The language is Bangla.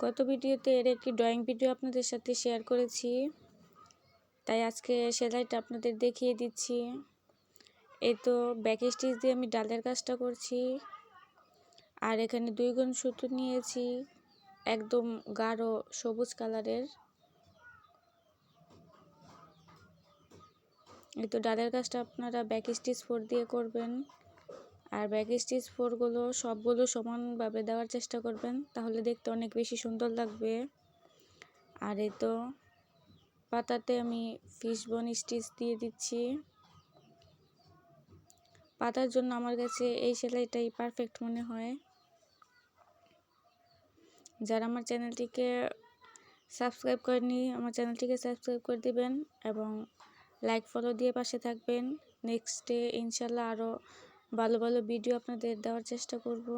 গত ভিডিওতে এর একটি ড্রয়িং ভিডিও আপনাদের সাথে শেয়ার করেছি, তাই আজকে সেলাইটা আপনাদের দেখিয়ে দিচ্ছি। এই তো ব্যাক স্টিচ দিয়ে আমি ডালের কাজটা করছি। আর এখানে 2 গুণ সুতো নিয়েছি, একদম গাঢ় সবুজ কালারের। এই তো ডালের কাজটা আপনারা ব্যাক স্টিচ 4 দিয়ে করবেন। আর ব্যাক স্টিচ 4গুলো সবগুলো সমানভাবে দেওয়ার চেষ্টা করবেন, তাহলে দেখতে অনেক বেশি সুন্দর লাগবে। আর এই তো পাতাতে আমি ফিশবোন স্টিচ দিয়ে দিচ্ছি। পাতার জন্য আমার কাছে এই সেলাইটাই পারফেক্ট মনে হয়। যারা আমার চ্যানেলটিকে সাবস্ক্রাইব করেননি, আমার চ্যানেলটিকে সাবস্ক্রাইব করে দিবেন এবং লাইক ফলো দিয়ে পাশে থাকবেন। নেক্সটে ইনশাল্লাহ আরও ভালো ভালো ভিডিও আপনাদের দেওয়ার চেষ্টা করব।